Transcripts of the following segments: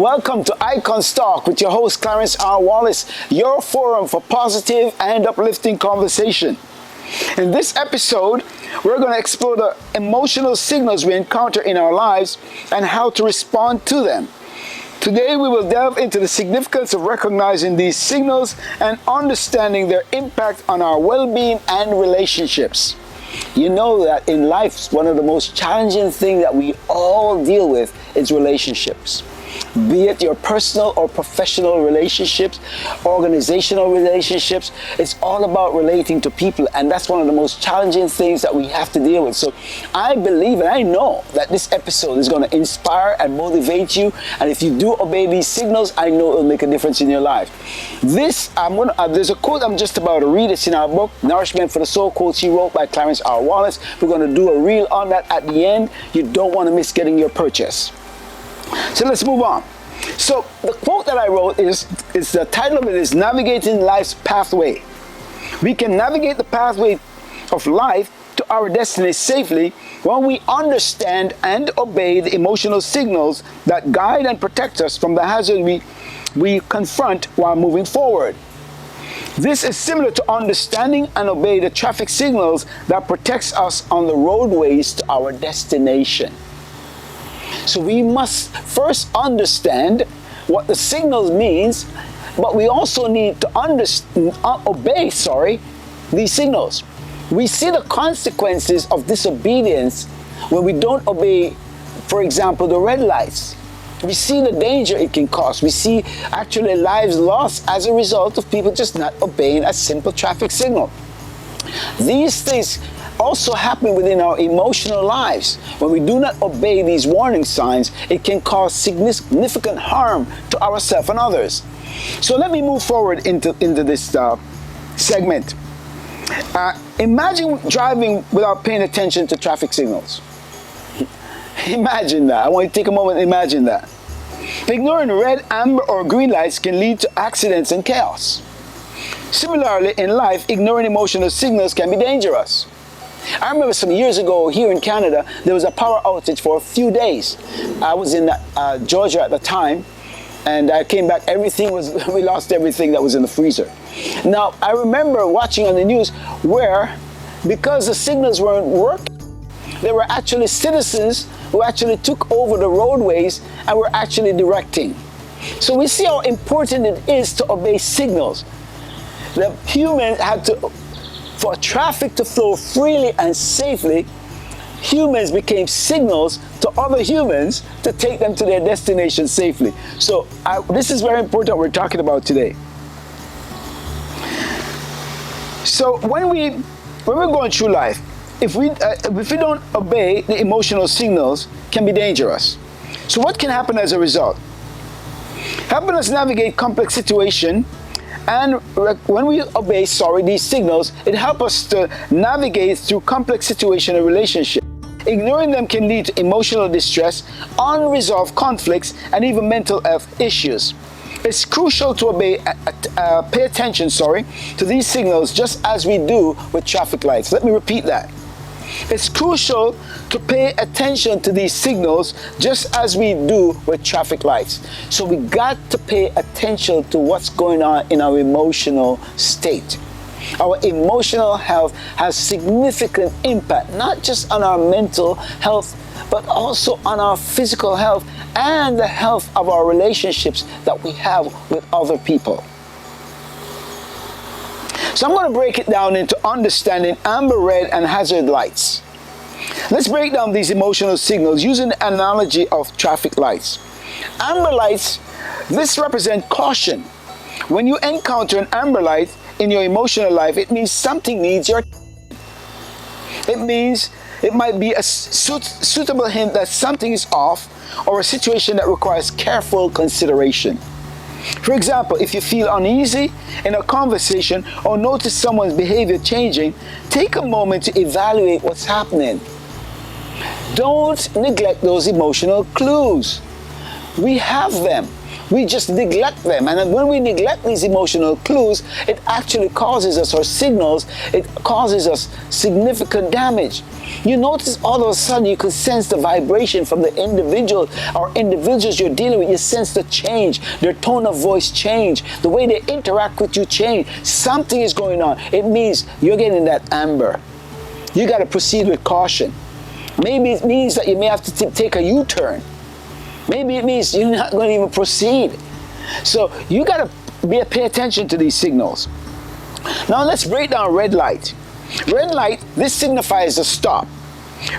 welcome to icostalk with your host Clarence R. Wallace, your forum for positive and uplifting conversation. In this episode, we're going to explore the emotional signals we encounter in our lives and how to respond to them. Today, we will delve into the significance of recognizing these signals and understanding their impact on our well-being and relationships. You know that in life, one of the most challenging things that we all deal with is relationships. Be it your personal or professional relationships, organizational relationships, it's all about relating to people, and that's one of the most challenging things that we have to deal with. So I believe and I know that this episode is going to inspire and motivate you, and if you do obey these signals, I know it will make a difference in your life. There's a quote I'm just about to read. It's in our book, Nourishment for the Soul, quotes he wrote by Clarence R. Wallace. We're going to do a reel on that at the end. You don't want to miss getting your purchase. So let's move on. So the quote that I wrote is the title of it is Navigating Life's Pathway. We can navigate the pathway of life to our destiny safely when we understand and obey the emotional signals that guide and protect us from the hazard we confront while moving forward. This is similar to understanding and obey the traffic signals that protects us on the roadways to our destination. So we must first understand what the signals means, but we also need to obey these signals. We see the consequences of disobedience when we don't obey, for example, the red lights. We see the danger it can cause. We see actually lives lost as a result of people just not obeying a simple traffic signal. These things also happen within our emotional lives. When we do not obey these warning signs, it can cause significant harm to ourselves and others. So let me move forward into this segment. Imagine driving without paying attention to traffic signals. Imagine that. I want you to take a moment and imagine that. Ignoring red, amber, or green lights can lead to accidents and chaos. Similarly, in life, ignoring emotional signals can be dangerous. I remember some years ago here in Canada, there was a power outage for a few days. I was in Georgia at the time, and I came back, we lost everything that was in the freezer. Now, I remember watching on the news where, because the signals weren't working, there were actually citizens who actually took over the roadways and were actually directing. So we see how important it is to obey signals. The humans had to, for traffic to flow freely and safely, humans became signals to other humans to take them to their destination safely. So this is very important what we're talking about today. So when we're going through life, if we don't obey the emotional signals, can be dangerous. So what can happen as a result? Helping us navigate complex situations, and when we obey these signals, it helps us to navigate through complex situations and relationships. Ignoring them can lead to emotional distress, unresolved conflicts, and even mental health issues. It's crucial to pay attention to these signals just as we do with traffic lights. Let me repeat that. It's crucial to pay attention to these signals just as we do with traffic lights. So we got to pay attention to what's going on in our emotional state. Our emotional health has significant impact, not just on our mental health, but also on our physical health and the health of our relationships that we have with other people. So I'm going to break it down into understanding amber, red, and hazard lights. Let's break down these emotional signals using the analogy of traffic lights. Amber lights, this represents caution. When you encounter an amber light in your emotional life, it means something needs your attention. It means it might be a suitable hint that something is off or a situation that requires careful consideration. For example, if you feel uneasy in a conversation or notice someone's behavior changing, take a moment to evaluate what's happening. Don't neglect those emotional clues. We have them. We just neglect them. And when we neglect these emotional clues, it actually causes us, or signals, it causes us significant damage. You notice all of a sudden you can sense the vibration from the individual or individuals you're dealing with. You sense the change, their tone of voice change, the way they interact with you change. Something is going on. It means you're getting that amber. You got to proceed with caution. Maybe it means that you may have to take a U-turn. Maybe it means you're not going to even proceed. So you got to pay attention to these signals. Now let's break down red light. Red light, this signifies a stop.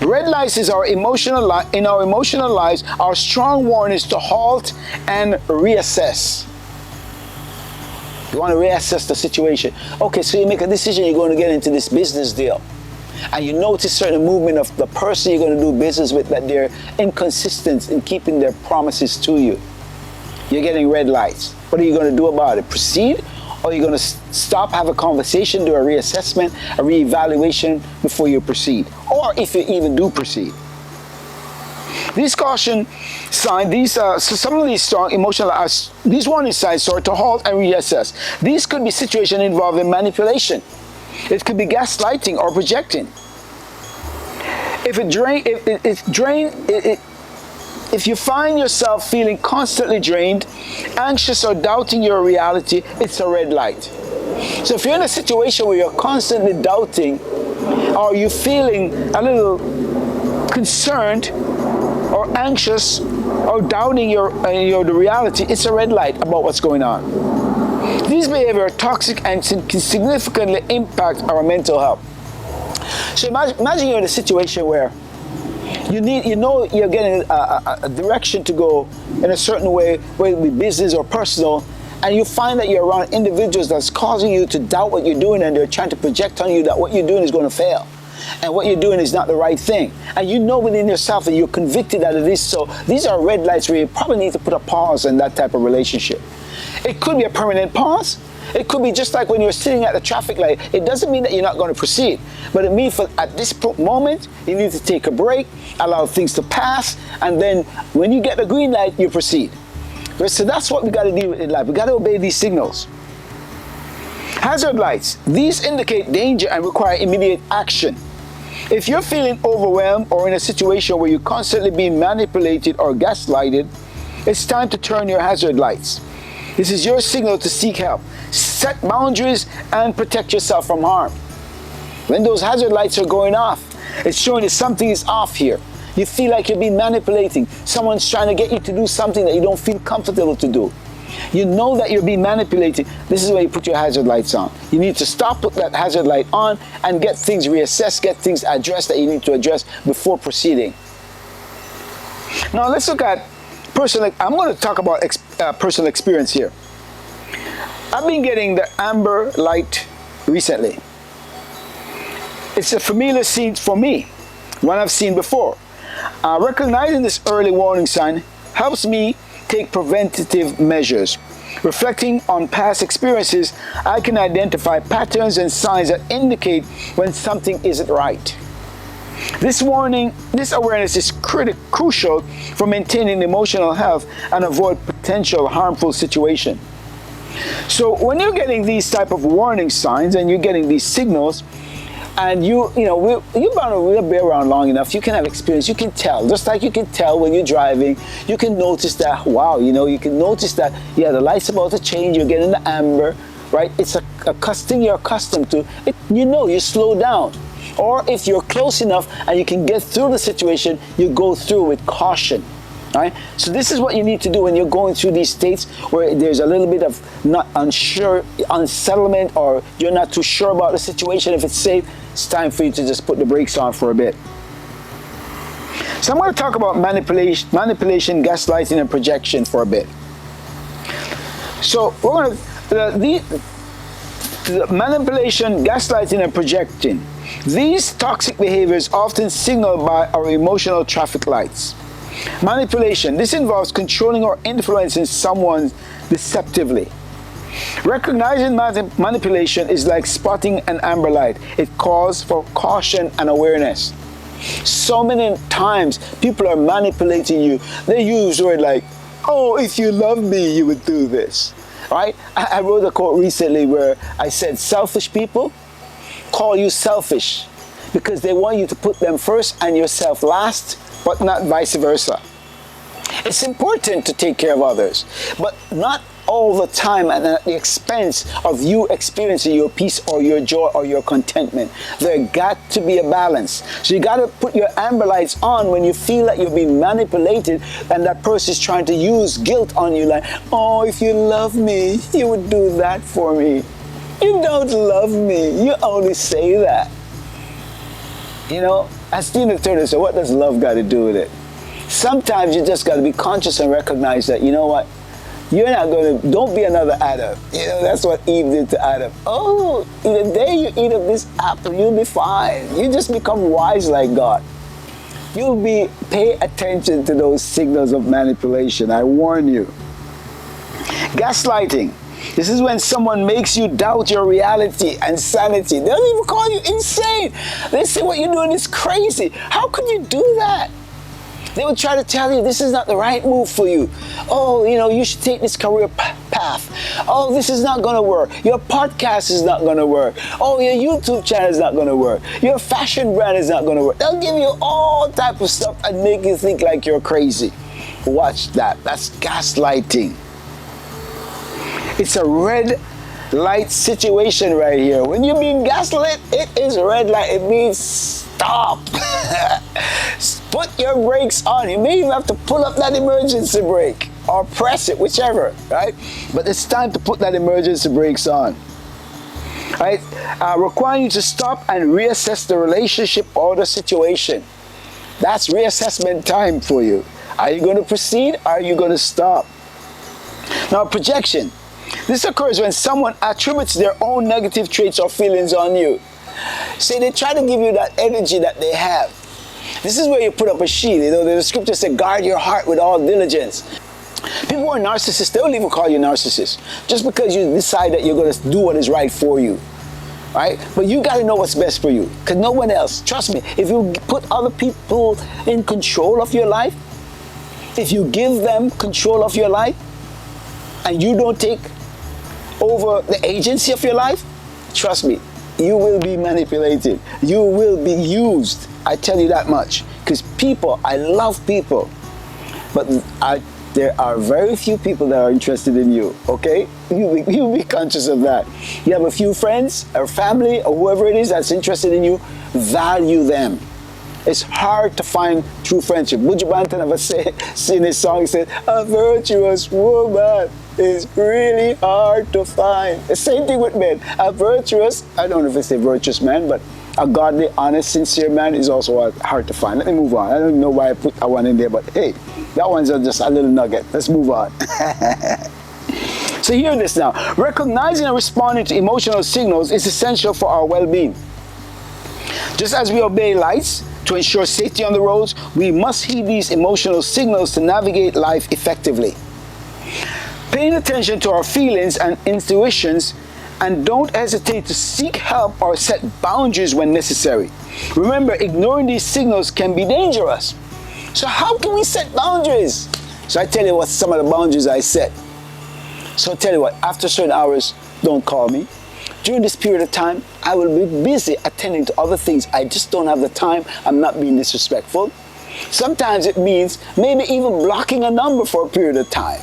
Red lights is our emotional in our emotional lives, our strong warnings to halt and reassess. You want to reassess the situation. Okay, so you make a decision, you're going to get into this business deal. And you notice certain movement of the person you're going to do business with, that they're inconsistent in keeping their promises to you. You're getting red lights. What are you going to do about it? Proceed? Or are you going to stop, have a conversation, do a reassessment, a reevaluation before you proceed? Or if you even do proceed. These caution signs, so some of these strong emotional, these warning signs are to halt and reassess. These could be situations involving manipulation. It could be gaslighting or projecting. If you find yourself feeling constantly drained, anxious, or doubting your reality, it's a red light. So if you're in a situation where you're constantly doubting, or you're feeling a little concerned or anxious or doubting the reality, it's a red light about what's going on. These behaviors are toxic and can significantly impact our mental health. So imagine you're in a situation where you're getting a direction to go in a certain way, whether it be business or personal, and you find that you're around individuals that's causing you to doubt what you're doing, and they're trying to project on you that what you're doing is going to fail, and what you're doing is not the right thing. And you know within yourself that you're convicted that it is so. These are red lights where you probably need to put a pause in that type of relationship. It could be a permanent pause. It could be just like when you're sitting at the traffic light. It doesn't mean that you're not going to proceed, but it means at this moment, you need to take a break, allow things to pass, and then when you get the green light, you proceed. So that's what we got to deal with in life. We got to obey these signals. Hazard lights. These indicate danger and require immediate action. If you're feeling overwhelmed or in a situation where you're constantly being manipulated or gaslighted, it's time to turn your hazard lights. This is your signal to seek help. Set boundaries and protect yourself from harm. When those hazard lights are going off, it's showing that something is off here. You feel like you're being manipulating. Someone's trying to get you to do something that you don't feel comfortable to do. You know that you're being manipulated. This is where you put your hazard lights on. You need to stop, put that hazard light on, and get things reassessed, get things addressed that you need to address before proceeding. Now let's look at I'm going to talk about personal experience here. I've been getting the amber light recently. It's a familiar scene for me, one I've seen before. Recognizing this early warning sign helps me take preventative measures. Reflecting on past experiences, I can identify patterns and signs that indicate when something isn't right. This awareness is crucial for maintaining emotional health and avoid potential harmful situations. So when you're getting these type of warning signs and you're getting these signals, and you've been around long enough, you can have experience, you can tell. Just like you can tell when you're driving, you can notice that, you can notice that, the light's about to change, you're getting the amber, right? It's a thing you're accustomed to. You slow down. Or if you're close enough and you can get through the situation, you go through with caution. Right? So this is what you need to do when you're going through these states where there's a little bit of unsettlement, or you're not too sure about the situation, if it's safe. It's time for you to just put the brakes on for a bit. So I'm going to talk about manipulation, gaslighting, and projection for a bit. So we're going to the manipulation, gaslighting, and projecting. These toxic behaviors often signaled by our emotional traffic lights. Manipulation. This involves controlling or influencing someone deceptively. Recognizing manipulation is like spotting an amber light. It calls for caution and awareness. So many times people are manipulating you. They use word like, Oh, if you love me, you would do this. Right? I wrote a quote recently where I said, selfish people call you selfish because they want you to put them first and yourself last, but not vice versa. It's important to take care of others, but not all the time and at the expense of you experiencing your peace or your joy or your contentment. There got to be a balance. So you got to put your amber lights on when you feel that you're being manipulated and that person is trying to use guilt on you, like, oh, if you love me, you would do that for me. You don't love me. You only say that. You know, as Tina Turner said, what does love got to do with it? Sometimes you just got to be conscious and recognize that, you know what? You're not going to, don't be another Adam. You know, that's what Eve did to Adam. Oh, the day you eat of this apple, you'll be fine. You just become wise like God. Pay attention to those signals of manipulation. I warn you. Gaslighting. This is when someone makes you doubt your reality and sanity. They don't even call you insane. They say what you're doing is crazy. How could you do that? They would try to tell you this is not the right move for you. Oh, you know, you should take this career path. Oh, this is not going to work. Your podcast is not going to work. Oh, your YouTube channel is not going to work. Your fashion brand is not going to work. They'll give you all type of stuff and make you think like you're crazy. Watch that. That's gaslighting. It's a red light situation right here. When you're being gaslit, it is red light. It means stop. Put your brakes on. You may even have to pull up that emergency brake or press it, whichever, right? But it's time to put that emergency brakes on. Right? Requiring you to stop and reassess the relationship or the situation. That's reassessment time for you. Are you going to proceed? Or are you going to stop? Now, projection. This occurs when someone attributes their own negative traits or feelings on you. See, they try to give you that energy that they have. This is where you put up a shield. You know, the scripture said, guard your heart with all diligence. People who are narcissists, they don't even call you narcissist. Just because you decide that you're going to do what is right for you. Right? But you got to know what's best for you. Because no one else, trust me, if you put other people in control of your life, if you give them control of your life, and you don't take over the agency of your life, trust me, you will be manipulated. You will be used. I tell you that much. Because people, I love people, but there are very few people that are interested in you, okay? You be conscious of that. You have a few friends or family or whoever it is that's interested in you, value them. It's hard to find true friendship. Buju Banton ever sing his song, he said, a virtuous woman is really hard to find. The same thing with men. A virtuous, I don't know if it's a virtuous man, but a godly, honest, sincere man is also hard to find. Let me move on. I don't even know why I put that one in there, but hey, that one's just a little nugget. Let's move on. So hear this now. Recognizing and responding to emotional signals is essential for our well-being. Just as we obey lights to ensure safety on the roads, we must heed these emotional signals to navigate life effectively. Paying attention to our feelings and intuitions, and don't hesitate to seek help or set boundaries when necessary. Remember, ignoring these signals can be dangerous. So how can we set boundaries? So I tell you what some of the boundaries I set. So I tell you what, after certain hours, don't call me. During this period of time, I will be busy attending to other things. I just don't have the time. I'm not being disrespectful. Sometimes it means maybe even blocking a number for a period of time.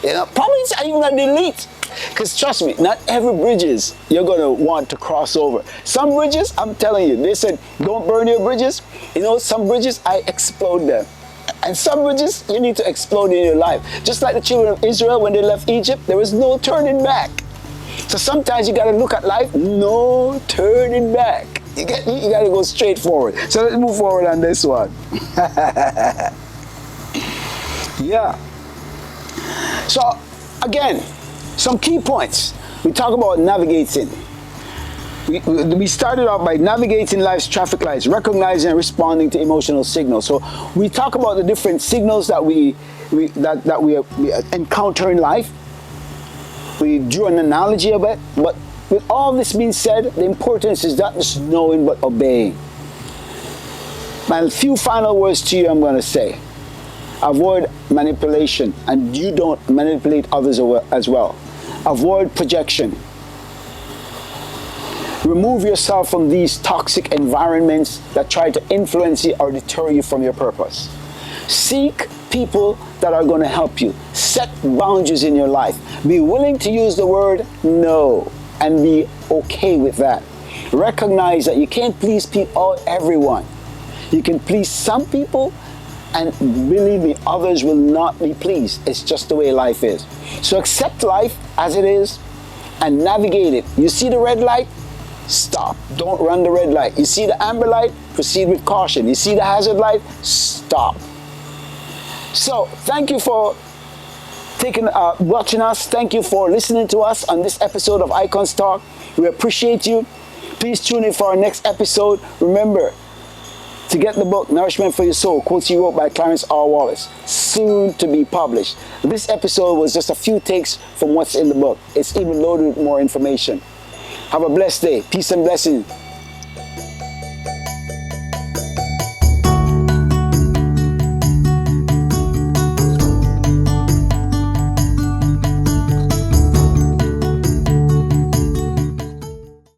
You know, probably it's even a delete. Because trust me, not every bridges you're going to want to cross over. Some bridges, I'm telling you, they said, don't burn your bridges. You know, some bridges, I explode them. And some bridges, you need to explode in your life. Just like the children of Israel, when they left Egypt, there was no turning back. So sometimes you got to look at life, no turning back. You got to go straight forward. So let's move forward on this one. Yeah. So again, some key points. We talk about navigating. We started off by navigating life's traffic lights, recognizing and responding to emotional signals. So we talk about the different signals that we encounter in life. We drew an analogy of it, but with all this being said, the importance is not just knowing but obeying. And a few final words to you I'm going to say. Avoid manipulation, and you don't manipulate others as well. Avoid projection. Remove yourself from these toxic environments that try to influence you or deter you from your purpose. Seek people that are going to help you. Set boundaries in your life. Be willing to use the word no and be okay with that. Recognize that you can't please everyone. You can please some people, and believe me, others will not be pleased. It's just the way life is. So accept life as it is and navigate it. You see the red light? Stop. Don't run the red light. You see the amber light? Proceed with caution. You see the hazard light? Stop. So thank you for watching us. Thank you for listening to us on this episode of icostalk. We appreciate you. Please tune in for our next episode. Remember to get the book Nourishment for Your Soul, quotes he wrote by Clarence R. Wallace, soon to be published. This episode was just a few takes from what's in the book. It's even loaded with more information. Have a blessed day. Peace and blessings.